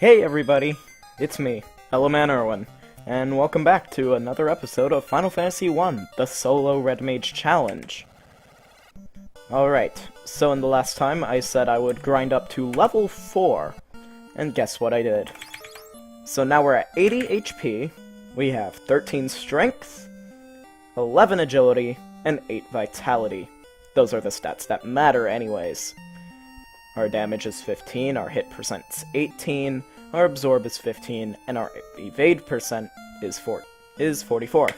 Hey everybody, it's me, Eleman Irwin, and welcome back to another episode of Final Fantasy I, the Solo Red Mage Challenge. Alright, so in the last time I said I would grind up to level 4, and guess what I did? So now we're at 80 HP, we have 13 Strength, 11 Agility, and 8 Vitality. Those are the stats that matter anyways. Our damage is 15, our hit percent's 18, our absorb is 15, and our evade percent is 44.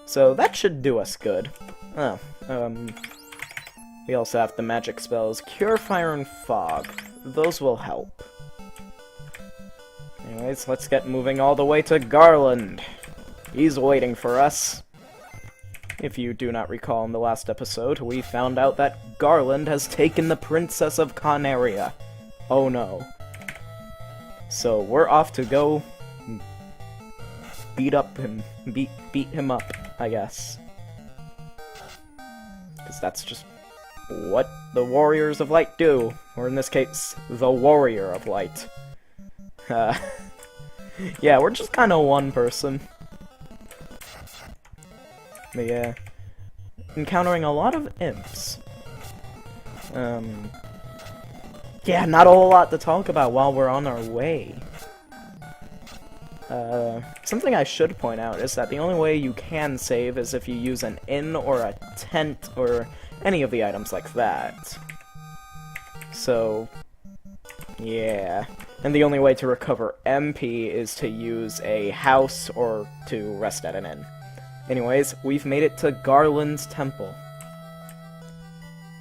So that should do us good. We also have the magic spells Cure, Fire, and Fog. Those will help. Anyways, let's get moving all the way to Garland. He's waiting for us. If you do not recall in the last episode, we found out that Garland has taken the Princess of Coneria. Oh no. So we're off to go beat him up, I guess. Because that's just what the Warriors of Light do. Or in this case, the Warrior of Light. Yeah, we're just kind of one person. But yeah, encountering a lot of imps. Yeah, not a whole lot to talk about while we're on our way. Something I should point out is that the only way you can save is if you use an inn or a tent or any of the items like that. So, yeah. And the only way to recover MP is to use a house or to rest at an inn. Anyways, we've made it to Garland's temple.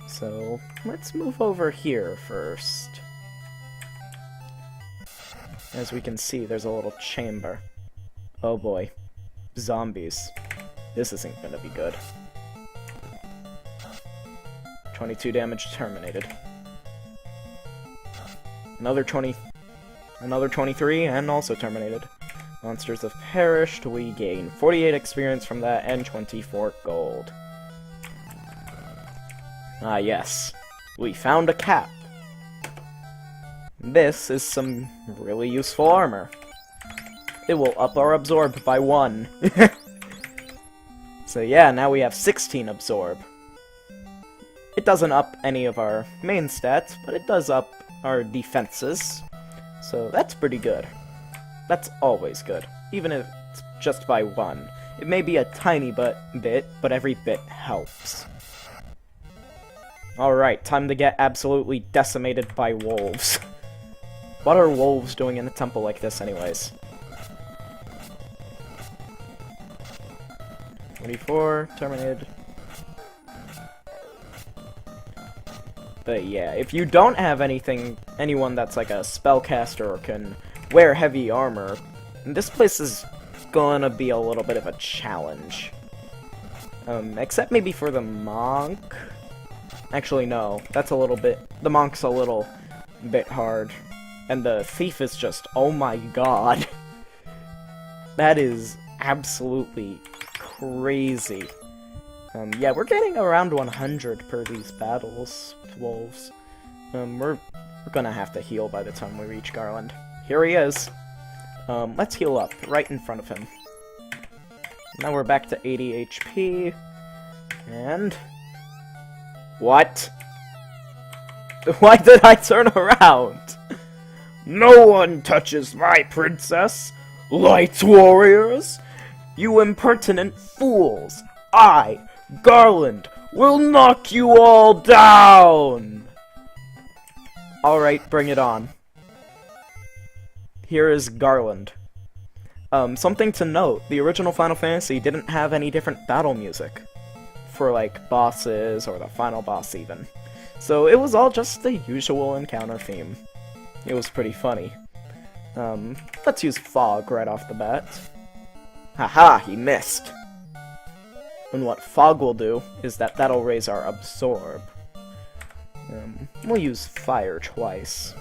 So, let's move over here first. As we can see, there's a little chamber. Oh boy. Zombies. This isn't gonna be good. 22 damage terminated. Another 23, and also terminated. Monsters have perished, we gain 48 experience from that, and 24 gold. Ah yes, we found a cap. This is some really useful armor. It will up our absorb by 1. So yeah, now we have 16 absorb. It doesn't up any of our main stats, but it does up our defenses. So that's pretty good. That's always good, even if it's just by 1. It may be a tiny bit, but every bit helps. Alright, time to get absolutely decimated by wolves. What are wolves doing in a temple like this anyways? 24, terminated. But yeah, if you don't have anyone that's like a spellcaster or can wear heavy armor, this place is gonna be a little bit of a challenge. Except maybe for the monk. Actually, no. That's a little bit... The monk's a little bit hard. And the thief is just... Oh my god. That is absolutely crazy. Yeah, we're getting around 100 per these battles with wolves. We're gonna have to heal by the time we reach Garland. Here he is. Let's heal up, right in front of him. Now we're back to 80 HP. And... What? Why did I turn around? No one touches my princess! Light warriors! You impertinent fools! I, Garland, will knock you all down! Alright, bring it on. Here is Garland. Something to note, the original Final Fantasy didn't have any different battle music for, like, bosses or the final boss even. So it was all just the usual encounter theme. It was pretty funny. Let's use Fog right off the bat. Haha, he missed! And what Fog will do is that'll raise our Absorb. We'll use Fire twice.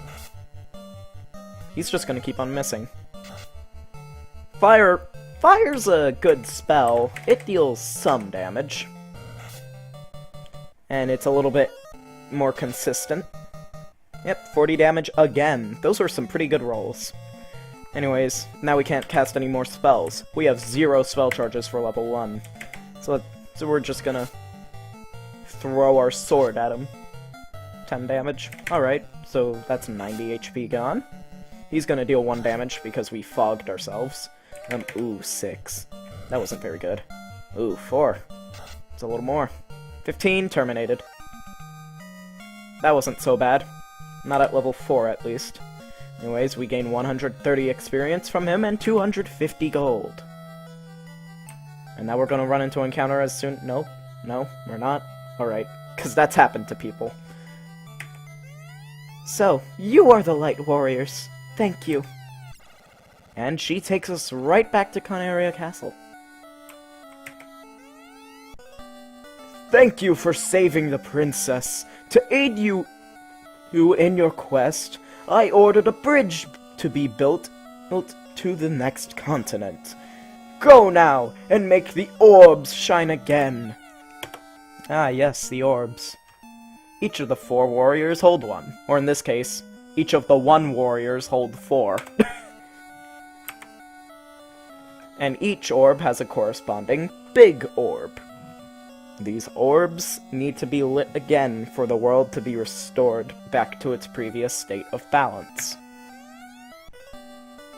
He's just gonna keep on missing. Fire's a good spell. It deals some damage. And it's a little bit more consistent. Yep, 40 damage again. Those were some pretty good rolls. Anyways, now we can't cast any more spells. We have 0 spell charges for level 1. So we're just gonna throw our sword at him. 10 damage. Alright, so that's 90 HP gone. He's gonna deal 1 damage because we fogged ourselves. Ooh, 6. That wasn't very good. Ooh, 4. It's a little more. 15, terminated. That wasn't so bad. Not at level 4, at least. Anyways, we gain 130 experience from him and 250 gold. And now we're gonna run into encounter as soon... No, we're not. Alright, because that's happened to people. So, you are the Light Warriors. Thank you. And she takes us right back to Coneria Castle. Thank you for saving the princess. To aid you in your quest, I ordered a bridge to be built to the next continent. Go now, and make the orbs shine again. Ah, yes, the orbs. Each of the 4 warriors hold one. Or in this case, each of the 1 warriors hold 4. And each orb has a corresponding big orb. These orbs need to be lit again for the world to be restored back to its previous state of balance.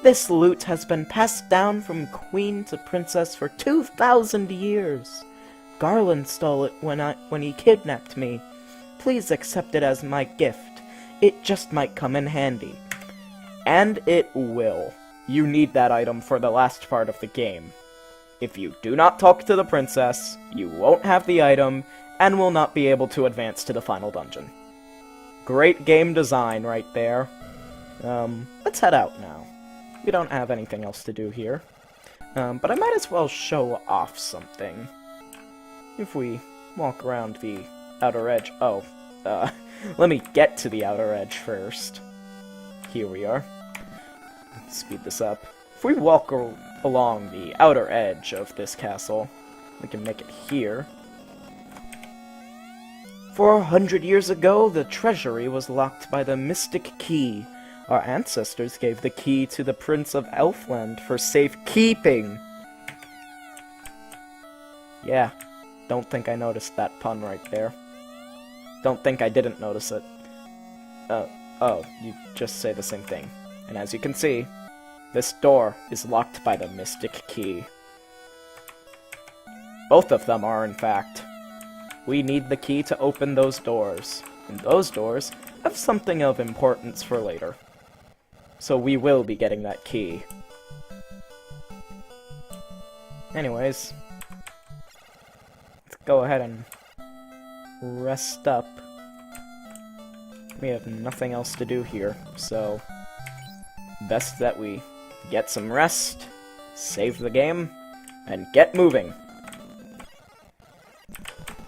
This loot has been passed down from queen to princess for 2,000 years. Garland stole it when he kidnapped me. Please accept it as my gift. It just might come in handy. And it will. You need that item for the last part of the game. If you do not talk to the princess, you won't have the item, and will not be able to advance to the final dungeon. Great game design right there. Let's head out now. We don't have anything else to do here. But I might as well show off something. If we walk around the outer edge... Oh, let me get to the outer edge first. Here we are. Let's speed this up. If we walk along the outer edge of this castle, we can make it here. 400 years ago, the treasury was locked by the mystic key. Our ancestors gave the key to the Prince of Elfland for safekeeping. Yeah, don't think I noticed that pun right there. Don't think I didn't notice it. Oh, you just say the same thing. And as you can see, this door is locked by the mystic key. Both of them are, in fact. We need the key to open those doors, and those doors have something of importance for later. So we will be getting that key. Anyways, let's go ahead and rest up. We have nothing else to do here, so best that we get some rest, save the game, and get moving.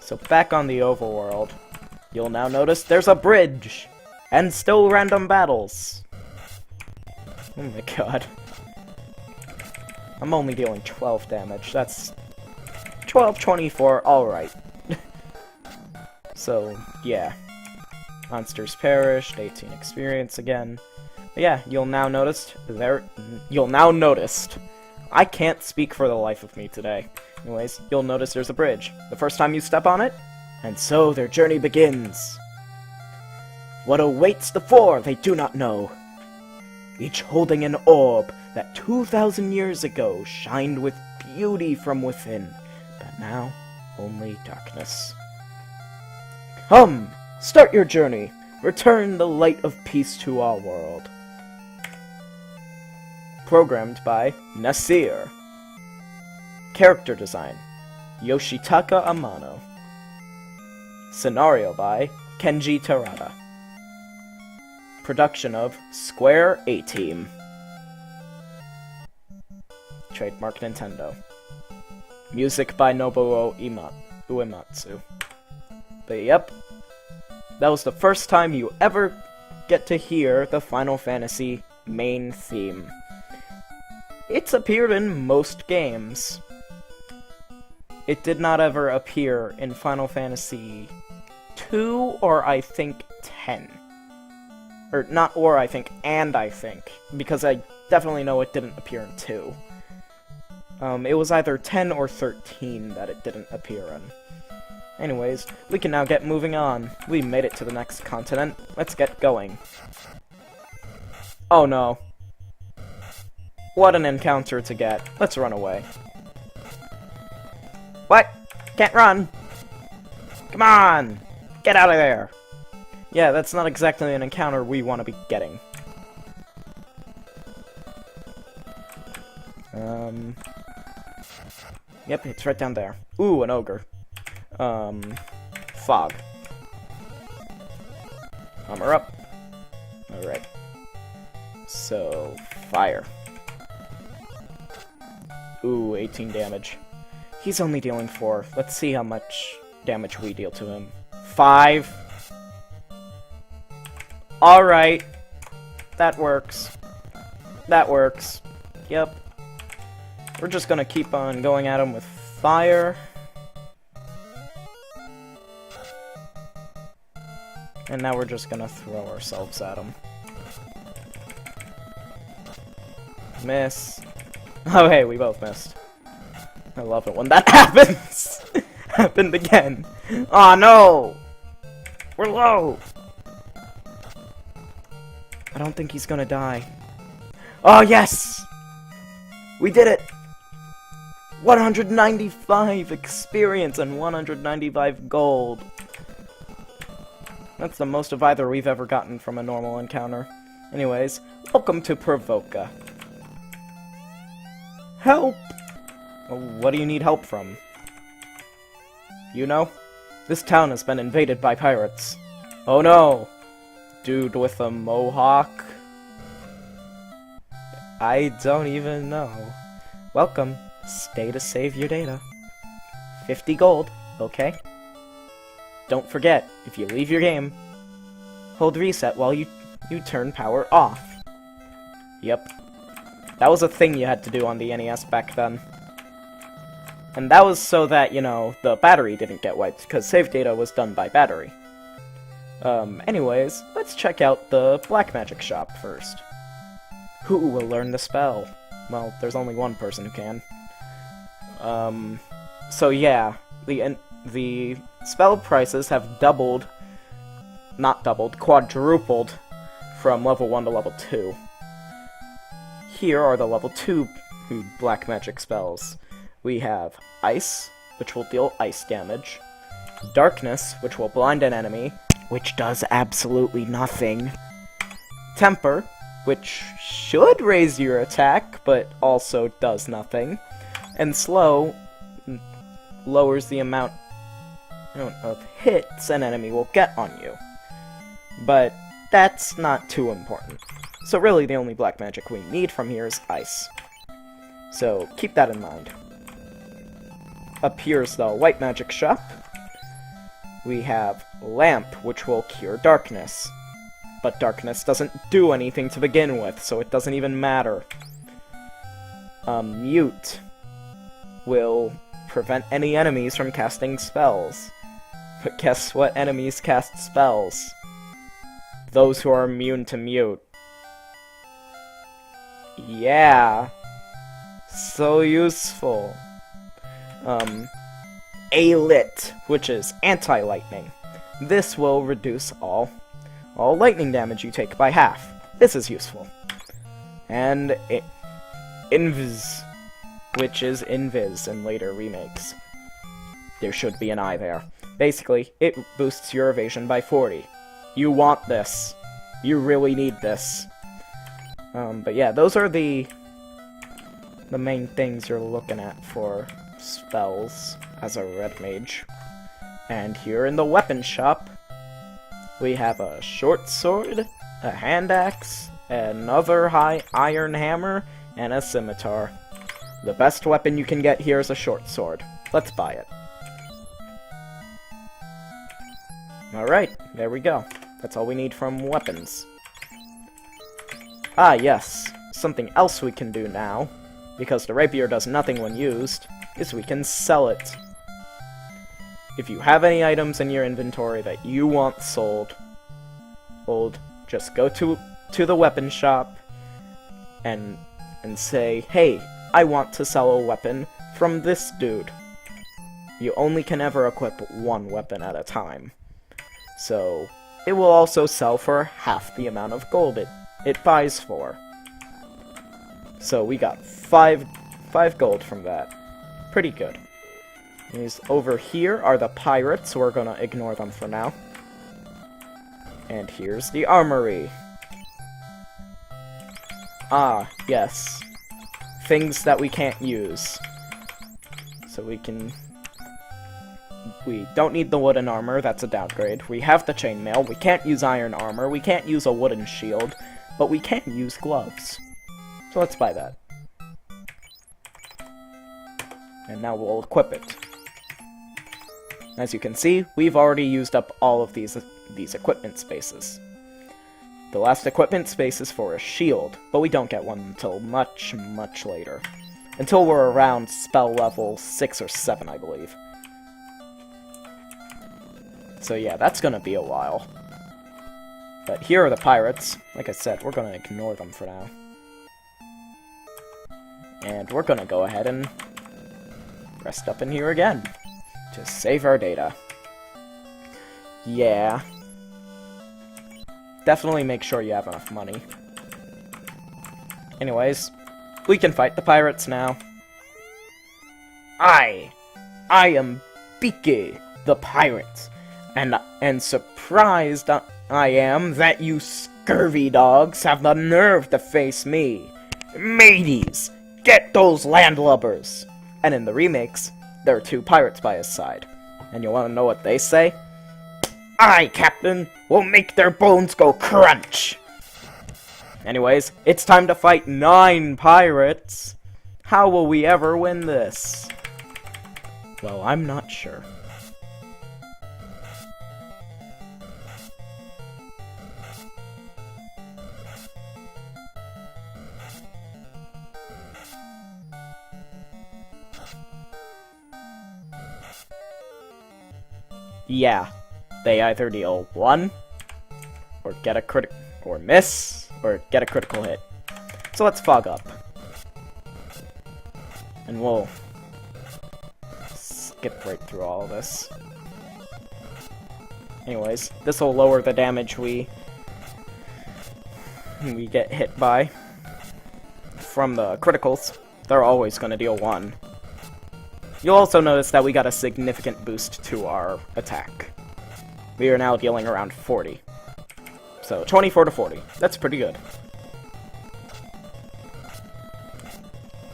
So back on the overworld, you'll now notice there's a bridge, and still random battles. Oh my god. I'm only dealing 12 damage, that's 12, 24, alright. So, yeah. Monsters perished, 18 experience again. But yeah, you'll now notice, I can't speak for the life of me today. Anyways, you'll notice there's a bridge. The first time you step on it, and so their journey begins. What awaits the 4, they do not know. Each holding an orb that 2,000 years ago shined with beauty from within, but now only darkness. Come, start your journey. Return the light of peace to our world. Programmed by Nasir. Character design, Yoshitaka Amano. Scenario by Kenji Terada. Production of Square A-Team. Trademark Nintendo. Music by Nobuo Uematsu. But yep, that was the first time you ever get to hear the Final Fantasy main theme. It's appeared in most games. It did not ever appear in Final Fantasy 2 or I think 10. Or, not or, I think, and I think. Because I definitely know it didn't appear in 2. It was either 10 or 13 that it didn't appear in. Anyways, we can now get moving on. We made it to the next continent. Let's get going. Oh no. What an encounter to get. Let's run away. What? Can't run! Come on! Get out of there! Yeah, that's not exactly an encounter we want to be getting. Yep, it's right down there. Ooh, an ogre. Fog. Armor up. Alright. So, fire. Ooh, 18 damage. He's only dealing 4. Let's see how much damage we deal to him. 5. Alright. That works. That works. Yep. We're just gonna keep on going at him with fire. And now we're just gonna throw ourselves at him. Miss. Oh hey, we both missed. I love it when that happens! Happened again. Aw, no! We're low! I don't think he's gonna die. Oh, yes! We did it! 195 experience and 195 gold. That's the most of either we've ever gotten from a normal encounter. Anyways, welcome to Provoca. Help! Well, what do you need help from? You know? This town has been invaded by pirates. Oh no! Dude with a mohawk? I don't even know. Welcome. Stay to save your data. 50 gold, okay? Don't forget, if you leave your game, hold reset while you turn power off. Yep. That was a thing you had to do on the NES back then. And that was so that, you know, the battery didn't get wiped, because save data was done by battery. Anyways, let's check out the black magic shop first. Who will learn the spell? Well, there's only one person who can. So yeah, the spell prices have doubled, not doubled, quadrupled from level 1 to level 2. Here are the level 2 black magic spells. We have Ice, which will deal ice damage, Darkness, which will blind an enemy, which does absolutely nothing, Temper, which should raise your attack, but also does nothing, and Slow lowers the amount of hits an enemy will get on you. But that's not too important. So really the only black magic we need from here is Ice. So keep that in mind. Up here's the white magic shop. We have Lamp, which will cure darkness. But darkness doesn't do anything to begin with, so it doesn't even matter. Mute will prevent any enemies from casting spells. But guess what enemies cast spells? Those who are immune to mute. Yeah. So useful. A-Lit, which is anti-lightning. This will reduce all lightning damage you take by half. This is useful. And Invis, which is Invis in later remakes. There should be an I there. Basically, it boosts your evasion by 40. You want this. You really need this. But yeah, those are the main things you're looking at for spells as a red mage. And here in the weapon shop, we have a short sword, a hand axe, another high iron hammer, and a scimitar. The best weapon you can get here is a short sword. Let's buy it. Alright, there we go. That's all we need from weapons. Ah, yes. Something else we can do now, because the rapier does nothing when used, is we can sell it. If you have any items in your inventory that you want sold, just go to the weapon shop and say, hey, I want to sell a weapon from this dude. You only can ever equip one weapon at a time. So, it will also sell for half the amount of gold it buys for. So we got 5 gold from that. Pretty good. These over here are the pirates, so we're gonna ignore them for now. And here's the armory. Ah, yes. Things that we can't use. So we don't need the wooden armor, that's a downgrade. We have the chainmail, we can't use iron armor, we can't use a wooden shield, but we can use gloves. So let's buy that. And now we'll equip it. As you can see, we've already used up all of these equipment spaces. The last equipment space is for a shield, but we don't get one until much, much later. Until we're around spell level 6 or 7, I believe. So yeah, that's gonna be a while. But here are the pirates. Like I said, we're gonna ignore them for now. And we're gonna go ahead and rest up in here again. To save our data. Yeah. Definitely make sure you have enough money. Anyways, we can fight the pirates now. I am Biki, the pirate. And surprised I am that you scurvy dogs have the nerve to face me. Mateys, get those landlubbers! And in the remakes, there are 2 pirates by his side. And you wanna know what they say? I, Captain, will make their bones go crunch! Anyways, it's time to fight 9 pirates! How will we ever win this? Well, I'm not sure. Yeah, they either deal 1, or get a or miss, or get a critical hit. So let's fog up. And we'll skip right through all of this. Anyways, this will lower the damage we get hit by. From the criticals, they're always going to deal 1. You'll also notice that we got a significant boost to our attack. We are now dealing around 40. So, 24 to 40. That's pretty good.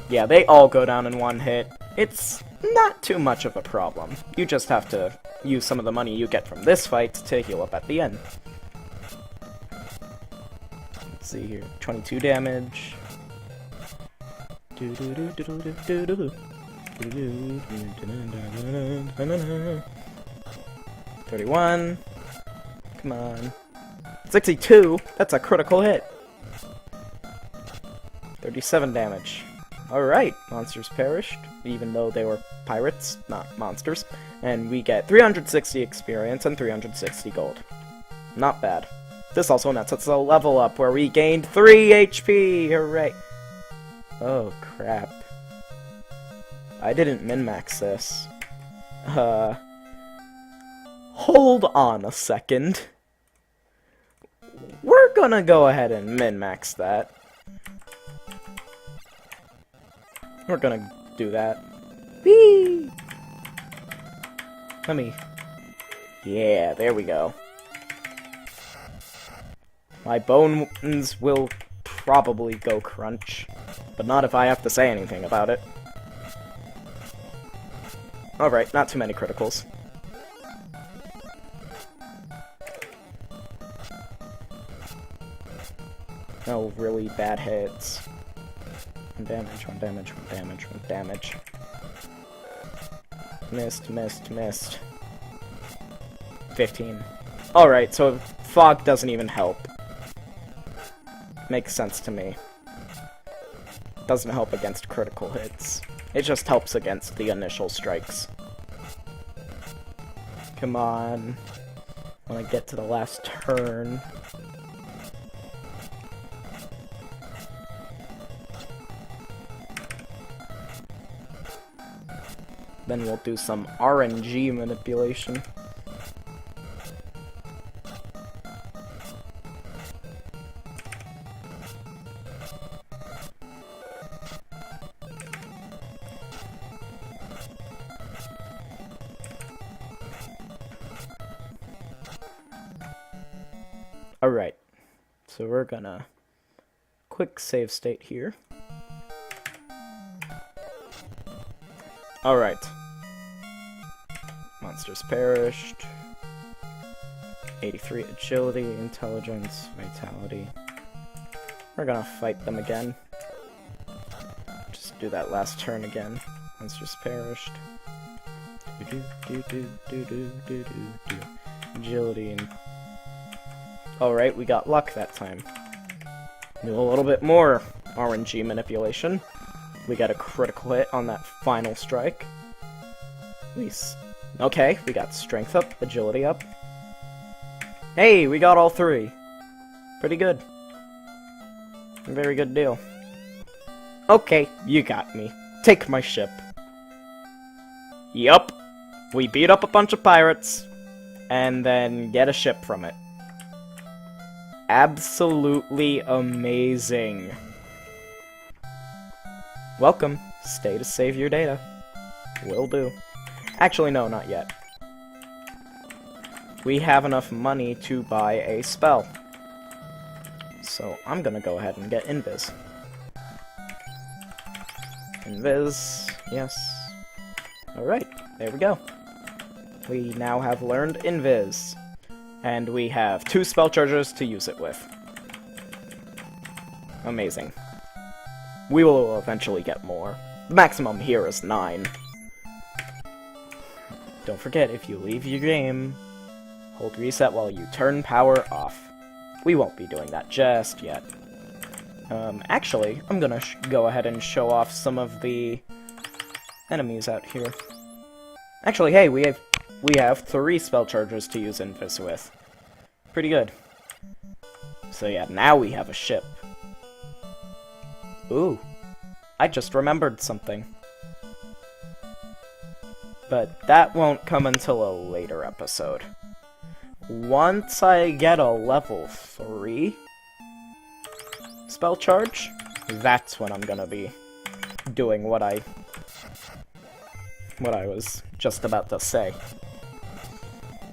Yeah, they all go down in 1 hit. It's not too much of a problem. You just have to use some of the money you get from this fight to heal up at the end. Let's see here. 22 damage. 31. Come on. 62. That's a critical hit. 37 damage. Alright, monsters perished, even though they were pirates, not monsters. And we get 360 experience and 360 gold. Not bad. This also nets us a level up where we gained 3 HP! Hooray! Oh, crap. I didn't min-max this. Hold on a second. We're gonna go ahead and min-max that. We're gonna do that. Whee! Let me... Yeah, there we go. My bones will probably go crunch, but not if I have to say anything about it. Alright, not too many criticals. No really bad hits. 1 damage, 1 damage, 1 damage, 1 damage. Missed, missed, missed. 15. Alright, so fog doesn't even help. Makes sense to me. Doesn't help against critical hits. It just helps against the initial strikes. Come on. When I get to the last turn. then we'll do some RNG manipulation. Alright, so we're gonna quick save state here. Alright. Monsters perished. 83 agility, intelligence, vitality. We're gonna fight them again. Just do that last turn again. Monsters perished. Agility and... Alright, we got luck that time. Do a little bit more RNG manipulation. We got a critical hit on that final strike. Okay, we got strength up, agility up. Hey, we got all three. Pretty good. Very good deal. Okay, you got me. Take my ship. Yup. We beat up a bunch of pirates, and then get a ship from it. Absolutely amazing. Welcome. Stay to save your data. Will do. Actually, no, not yet. We have enough money to buy a spell. So I'm gonna go ahead and get Invis. Invis, yes. Alright, there we go. We now have learned Invis. And we have 2 spell charges to use it with. Amazing. We will eventually get more. The maximum here is 9. Don't forget, if you leave your game, hold reset while you turn power off. We won't be doing that just yet. Actually, I'm gonna go ahead and show off some of the enemies out here. Actually, hey, we have 3 spell charges to use Invis with. Pretty good. So yeah, now we have a ship. Ooh. I just remembered something. But that won't come until a later episode. Once I get a level 3 spell charge, that's when I'm gonna be doing what I was just about to say.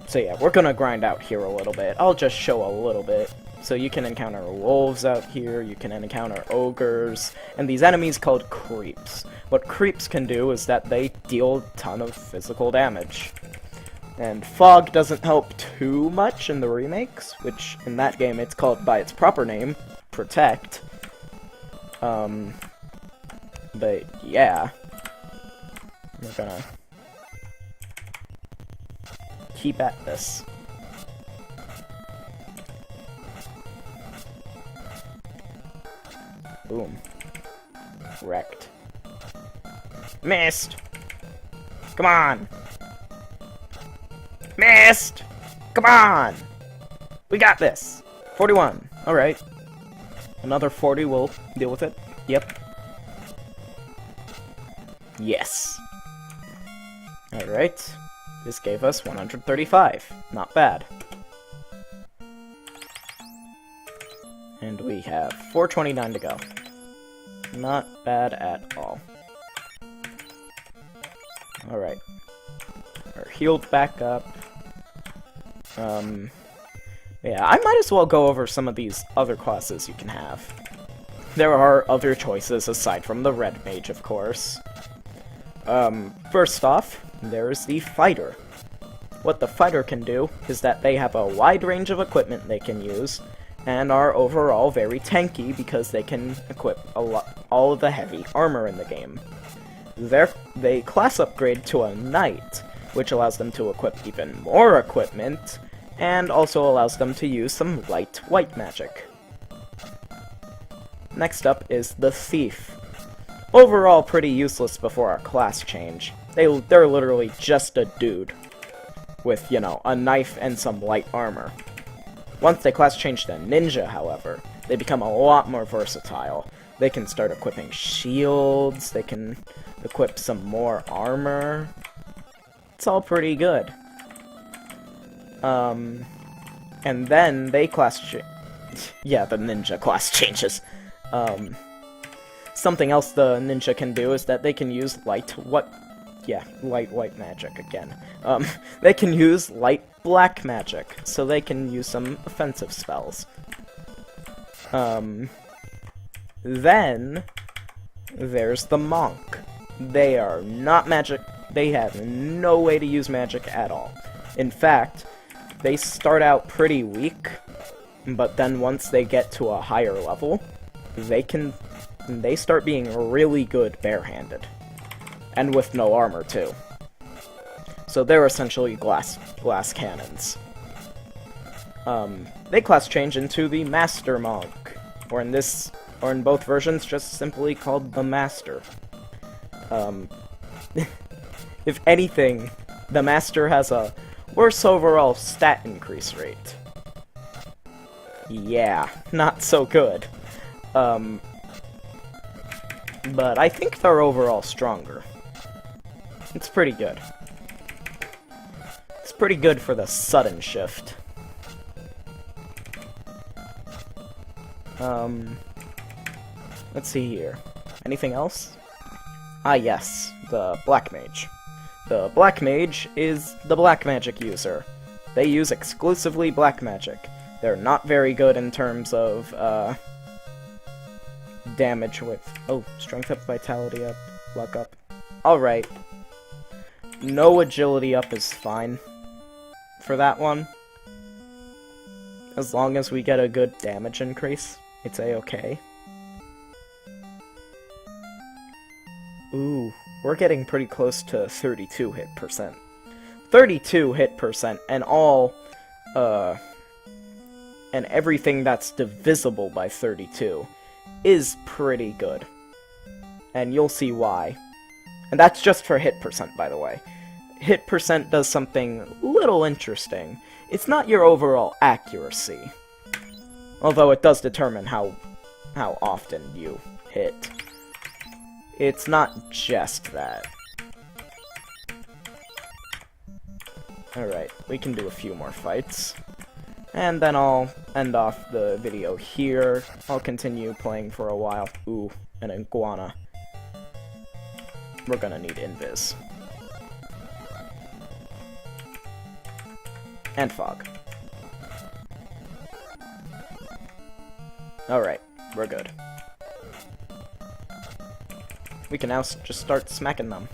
So yeah, we're gonna grind out here a little bit. I'll just show a little bit. So you can encounter wolves out here, you can encounter ogres, and these enemies called creeps. What creeps can do is that they deal a ton of physical damage. And fog doesn't help too much in the remakes, which in that game it's called by its proper name, Protect. But yeah. We're gonna keep at this. Boom. Wrecked. Missed! Come on! Missed! Come on! We got this! 41. Alright. Another 40 will deal with it. Yep. Yes. Alright. This gave us 135. Not bad. And we have 429 to go. Not bad at all. Alright. We're healed back up. Yeah, I might as well go over some of these other classes you can have. There are other choices aside from the Red Mage, of course. First off, there's the Fighter. What the Fighter can do is that they have a wide range of equipment they can use, and are overall very tanky because they can equip all of the heavy armor in the game. They class upgrade to a Knight, which allows them to equip even more equipment, and also allows them to use some light white magic. Next up is the Thief. Overall pretty useless before our class change. They're literally just a dude with, you know, a knife and some light armor. Once they class change to Ninja, however, they become a lot more versatile. They can start equipping shields, they can equip some more armor. It's all pretty good. And then they yeah, the ninja class changes. Something else the ninja can do is that they can use light white magic again. They can use light black magic, so they can use some offensive spells. Then there's the monk. They are not magic. They have no way to use magic at all. In fact, they start out pretty weak, but then once they get to a higher level, they start being really good barehanded. And with no armor, too. So they're essentially glass cannons. They class change into the Master Monk, or in both versions, just simply called the Master. If anything, the Master has a worse overall stat increase rate. Yeah, not so good. But I think they're overall stronger. It's pretty good. It's pretty good for the sudden shift. Let's see here. Anything else? Ah, yes, the Black Mage. The Black Mage is the black magic user. They use exclusively black magic. They're not very good in terms of, damage with... Oh, strength up, vitality up, luck up. Alright. No agility up is fine for that one. As long as we get a good damage increase, it's a-okay. Ooh, we're getting pretty close to 32 hit percent. 32 hit percent, and and everything that's divisible by 32 is pretty good. And you'll see why. And that's just for hit percent, by the way. Hit percent does something a little interesting. It's not your overall accuracy, although it does determine how often you hit. It's not just that. Alright, we can do a few more fights. And then I'll end off the video here. I'll continue playing for a while. Ooh, an iguana. We're gonna need invis. And fog. Alright, we're good. We can now just start smacking them.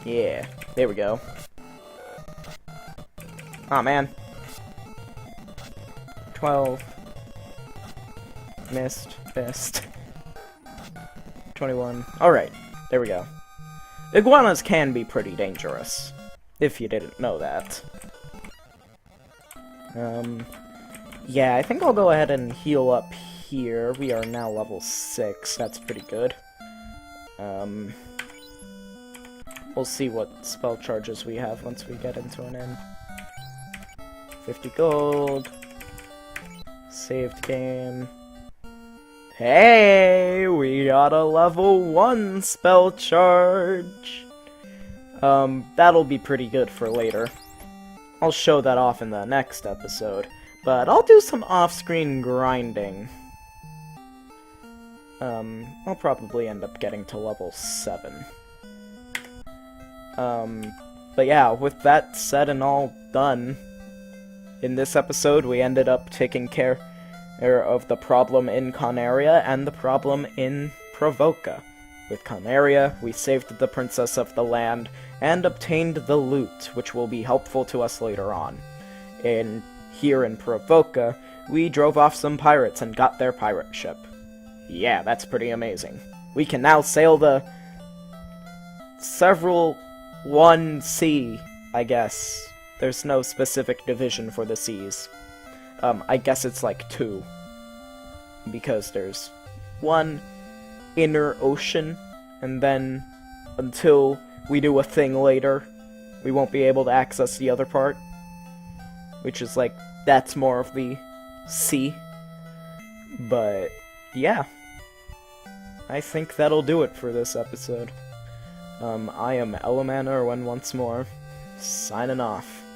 Yeah, there we go. Aw, man. 12. Missed. 21. Alright, there we go. Iguanas can be pretty dangerous, if you didn't know that. Yeah, I think I'll go ahead and heal up here. We are now level 6, that's pretty good. We'll see what spell charges we have once we get into an inn. 50 gold. Saved game. Hey, we got a level 1 spell charge. That'll be pretty good for later. I'll show that off in the next episode, but I'll do some off-screen grinding. I'll probably end up getting to level 7. But yeah, with that said and all done, in this episode we ended up taking care of the problem in Coneria and the problem in Provoca. With Coneria, we saved the princess of the land and obtained the loot, which will be helpful to us later on. Here in Provoca, we drove off some pirates and got their pirate ship. Yeah, that's pretty amazing. We can now sail the several 1C, I guess. There's no specific division for the seas. I guess it's like 2. Because there's 1 inner ocean, and then until we do a thing later, we won't be able to access the other part. Which is like, that's more of the sea. But, yeah. I think that'll do it for this episode. I am Eleman Irwin once more, signing off.